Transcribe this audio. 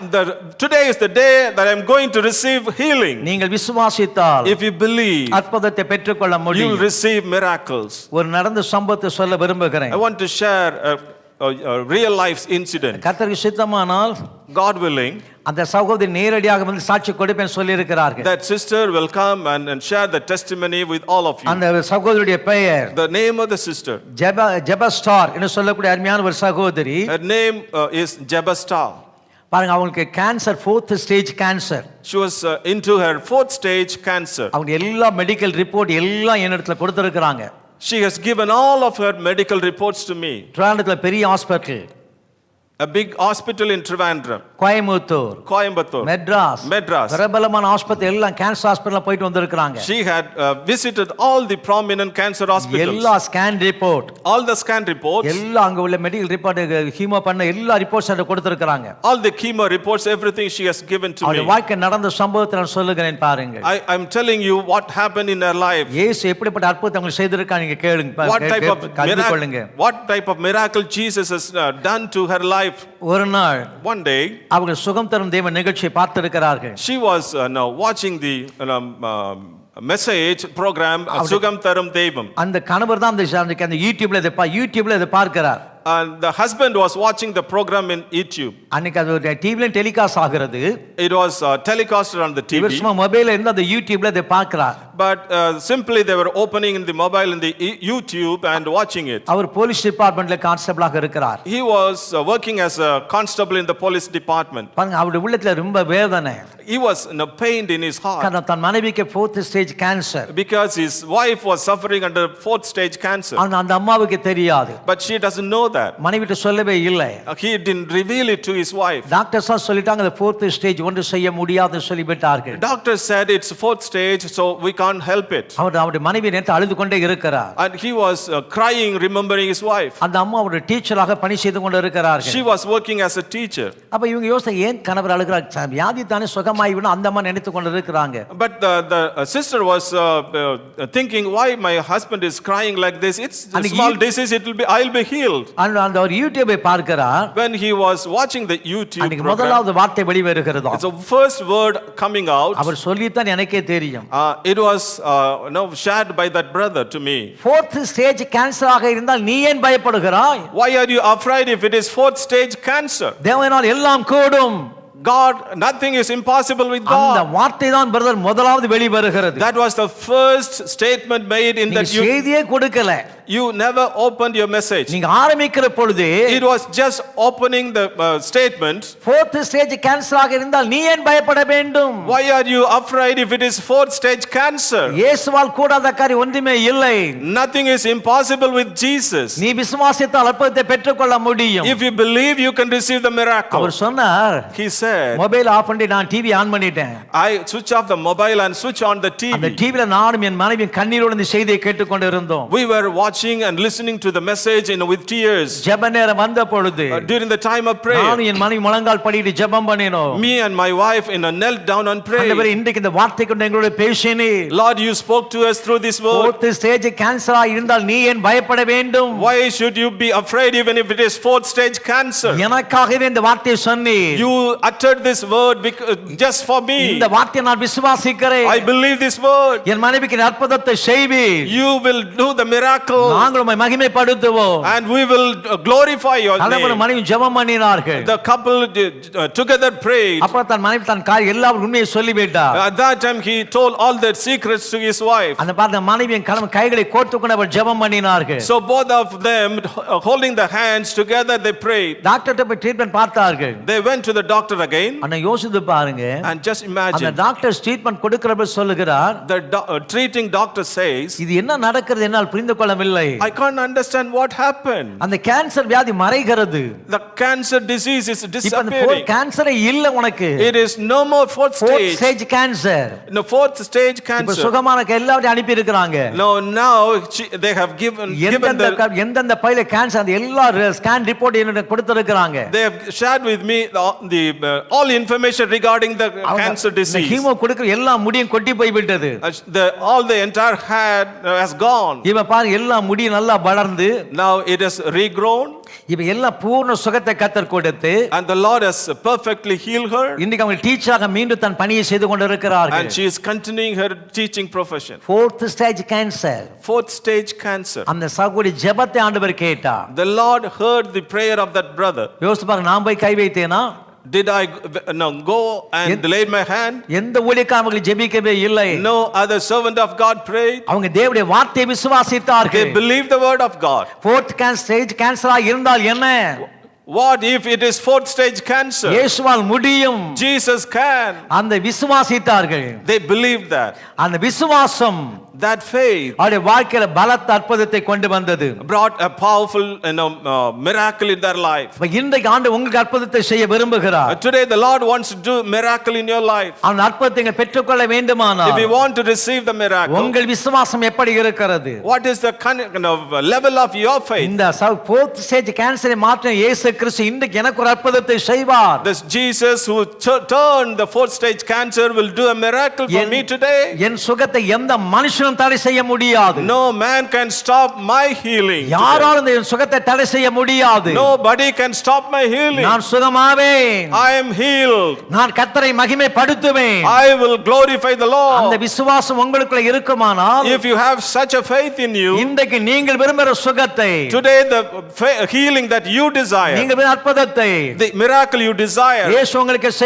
Today is the day that I am going to receive healing. நீங்கள் விசுவாசித்தால், If you believe, அற்புதத்தை பெற்றுக்கொள்ள you will முடியும். receive miracles. ஒரு நடந்த சம்பவத்தை சொல்ல விரும்புகிறேன். I want to share a real life incident. கர்த்தருக்கு சித்தமானால் God willing, அந்த சகோதரி நேரடியாக வந்து சாட்சி கொடுப்பேன் சொல்லி இருக்கிறார்கள். that sister will come and share the testimony with all of you. அந்த சகோதரியுடைய பெயர் The name of the sister, ஜெபஸ்டார் என்று சொல்லக்கூடிய அருமையான ஒரு சகோதரி. her name is Jebastar. பாருங்க, அவங்களுக்கு cancer, 4th stage cancer. She was into her 4th stage cancer. அவங்க எல்லா மெடிக்கல் ரிப்போர்ட் எல்லாம் என்னிடத்துல கொடுத்திருக்காங்க. She has given all of her medical reports to me. ட்ராண்டத்துல பெரிய hospital, A big hospital in Trivandrum, Coimbatore, Coimbatore, Madras, Madras. பிரபலமான hospital எல்லாம் cancer ஹாஸ்பிடல்ல போயிட்டு வந்திருக்காங்க. She had visited all the prominent cancer hospitals. எல்லா scan report, All the scan reports, எல்லாம் அங்க உள்ள மெடிக்கல் ரிப்போர்ட், ஹீமோ பண்ண எல்லா ரிப்போர்ட்ஸ் அங்க கொடுத்திருக்காங்க. all the chemo reports, everything she has given to அவருடைய me. வாழ்க்கை நடந்த சம்பவத்தை நான் சொல்லுகிறேன் பாருங்க. I'm telling you what happened in her life. இயேசு எப்படிப்பட்ட அற்புதத்தை அவங்க செய்திருக்காங்க, நீங்க கேளுங்க, கற்றுக்கொள்ளுங்க. What type of miracle Jesus has done to her life. ஒரு நாள் One day, அவங்க சுகம் தரும் தேவ நிகழ்ச்சியை பார்த்திருக்கிறார்கள். she was now watching the message program Sugam Taram Devam. அந்த கணவர் தான் அந்த யூடியூப்ல இதை பார்க்கிறார். And the husband was watching the program in YouTube. அன்னைக்கு அது டிவில டெலிகாஸ்ட் ஆகிறது. It was telecasted on the TV. இவர் சும்மா மொபைல்ல இருந்து அந்த யூடியூப்ல இதை பார்க்கிறார். But simply they were opening in the mobile in the YouTube and watching it. அவர் போலீஸ் டிபார்ட்மென்ட்ல கான்ஸ்டபிளாக இருக்கிறார். He was working as a constable in the police department. பாருங்க, அவருடைய உள்ளத்துல ரொம்ப வேதனை. He was pained in his heart. காரணம் தன் மனைவிக்கு 4th stage cancer. Because his wife was suffering under 4th stage cancer. அந்த அம்மாவுக்கு தெரியாது. But she doesn't know that. மனைவிட்ட சொல்லவே இல்லை. He didn't reveal it to his wife. Doctors சொல்லிட்டாங்க அந்த 4th ஸ்டேஜ் ஒன்று செய்ய முடியாதுன்னு சொல்லிவிட்டார்கள். Doctor said it's 4th stage, so we can't help it. அவருடைய மனைவி நேத்து அழுது கொண்டே இருக்கிறார். And he was crying, remembering his wife. அந்த அம்மா ஒரு டீச்சராக பணி செய்து கொண்டு இருக்கிறார்கள். She was working as a teacher. அப்ப இவங்க யோசனை, ஏன் கணவர் அழுகிறார், வியாதி தானே சுகமாயிடும் அந்த அம்மா நினைத்து கொண்டு இருக்கிறாங்க. But the sister was thinking, why my husband is crying like this? It's a small disease, I'll be healed. அந்த ஒரு யூடியூபை பார்க்கிறார். When he was watching the YouTube அன்னைக்கு program, முதலாவது வார்த்தை வெளிவருகிறது. it's the first word coming out. அவர் சொல்லித்தான் எனக்கே தெரியும். It was shared by that brother to me. 4th stage cancer ஆக இருந்தால் நீ ஏன் பயப்படுகிறாய்? Why are you afraid if it is 4th stage cancer? தேவனால் எல்லாம் கூடும். God, nothing is impossible with அந்த God. வார்த்தை தான் பிரதர் முதலாவது வெளிவருகிறது. That was the first statement made in that you செய்தியே கொடுக்கல. You never opened your message. நீங்க ஆரம்பிக்கிற பொழுது It was just opening the statement. 4th stage cancer ஆக இருந்தால் நீ ஏன் பயப்பட வேண்டும்? Why are you afraid if it is 4th stage cancer? இயேசுவால் கூடாத காரியம் ஒன்றுமே இல்லை. Nothing is impossible with Jesus. நீ விசுவாசித்தால் அற்புதத்தை பெற்றுக்கொள்ள முடியும். If you believe, you can receive the miracle. அவர் சொன்னார், He said, மொபைல் ஆஃப் பண்ணி நான் டிவி ஆன் பண்ணிட்டேன். I switch off the mobile and switch on the TV. அந்த டிவில நானும் என் மனைவியும் கண்ணீரோடு இந்த செய்தியை கேட்டுக்கொண்டு இருந்தோம். We were watching and listening to the message with tears. ஜெப நேரம் வந்த பொழுது During the time of prayer, நானும் என் மனைவி முழங்கால் படியிட்டு ஜெபம் பண்ணினோம். me and my wife knelt down and prayed. ஆண்டவரே, இன்றைக்கு இந்த வார்த்தை கொண்டு எங்களோட பேசினீர். Lord, you spoke to us through this word. 4th stage cancer ஆ இருந்தால் நீ ஏன் பயப்பட வேண்டும்? Why should you be afraid even if it is 4th stage cancer? எனக்காகவே இந்த வார்த்தையை சொன்னீர். You uttered this word just for me. இந்த வார்த்தையை நான் விசுவாசிக்கிறேன். I believe this word. என் மனைவிக்கு அற்புதத்தை செய்வீர். You will do the miracle. நாங்கள் உம்மை மகிமைப்படுத்துவோம். And we will glorify your கணவன் name. மனைவி ஜெபம் பண்ணினார்கள். The couple together prayed. அப்ப தன் மனைவி தன் காரியம் எல்லாரும் உண்மையை சொல்லிவிட்டார். At that time he told all the secrets to his wife. அந்த பார்த்த மனைவியின் கணவன் கைகளை கோர்த்துக்கொண்டு அவர் ஜெபம் பண்ணினார்கள். So both of them holding the hands together they prayed. டாக்டர்ட்ட போய் ட்ரீட்மென்ட் பார்த்தார்கள். They went to the doctor again. அண்ணா யோசித்து பாருங்க. And just imagine. அந்த டாக்டர் ட்ரீட்மென்ட் கொடுக்கிறப்ப சொல்லுகிறார், The treating doctor says, இது என்ன நடக்கிறது என்னால் புரிந்து கொள்ளவில்லை. I can't understand what happened. அந்த கேன்சர் வியாதி மறைகிறது. The cancer disease is இப்ப அந்த disappearing. கேன்சரே இல்ல உனக்கு. It is no more 4th 4th stage. Stage cancer. No 4th stage இப்ப cancer. சுகமான எல்லாரையும் அனுப்பி இருக்காங்க. No, now they have given எந்தெந்த பைல கேன்சர் அந்த எல்லா ஸ்கேன் ரிப்போர்ட் என்ன கொடுத்திருக்காங்க. They have shared with me the all information regarding the cancer disease. Haemo கொடுக்கிற எல்லா முடியும் கொட்டி போய் விட்டது. All the entire head has gone. இவ பாரு எல்லா எல்லாம் முடி நல்லா வளர்ந்து Now it has regrown, இப்ப எல்லாம் பூர்ண சுகத்தை கத்தர் கொடுத்து and the Lord has perfectly healed her, இன்னைக்கு அவங்க டீச்சராக மீண்டும் தன் பணியை செய்து கொண்டிருக்கிறார்கள். and she is continuing her teaching profession. 4th stage cancer. 4th stage cancer. அந்த சகோதரி ஜெபத்தை ஆண்டவர் கேட்டார். The Lord heard the prayer of that brother. யோசிச்சு பாருங்க, நான் போய் கை வைத்தேனா? Did I go and lay my hand? எந்த ஊழியக்காரர்கள் ஜெபிக்கவே இல்லை. No other servant of God prayed. அவங்க தேவனுடைய வார்த்தையை விசுவாசித்தார்கள். They believed the word of God. 4th stage கேன்சரா இருந்தால் என்ன? What if it is 4th stage cancer? இயேசுவால் முடியும். Jesus can. அந்த விசுவாசித்தார்கள். They believed that. அந்த விசுவாசம், that faith அவருடைய வாழ்க்கையில பலத்த அற்புதத்தை கொண்டு வந்தது. brought a powerful miracle in their life. இன்றைக்கு ஆண்டவர் உங்களுக்கு அற்புதத்தை செய்ய விரும்புகிறார். Today the Lord wants to do miracle in your life. அந்த அற்புதத்தை நீங்க பெற்றுக்கொள்ள வேண்டுமானால், if you want to receive the miracle, உங்கள் விசுவாசம் எப்படி இருக்கிறது? what is the level of your faith? இந்த 4th stage கேன்சரை மாற்ற இயேசு கிறிஸ்து இன்றைக்கு எனக்கு ஒரு அற்புதத்தை செய்வார். This Jesus who turned the 4th stage cancer will do a miracle for me today. என் சுகத்தை எந்த மனுஷனும் தடை செய்ய முடியாது. No man can stop my healing. யாராலும் என் சுகத்தை தடை செய்ய முடியாது. Nobody can stop my healing. நான் சுகமாவேன். I am healed. நான் கர்த்தரை மகிமைப்படுத்துவேன். I will glorify the Lord. அந்த விசுவாசம் உங்களுக்குள்ள இருக்குமானால், if you have such a faith in you, இன்றைக்கு நீங்கள் விரும்புகிற சுகத்தை, today the healing that you desire, நீங்கள் விரும்புகிற அற்புதத்தை, the miracle you desire, இயேசு உங்களுக்கு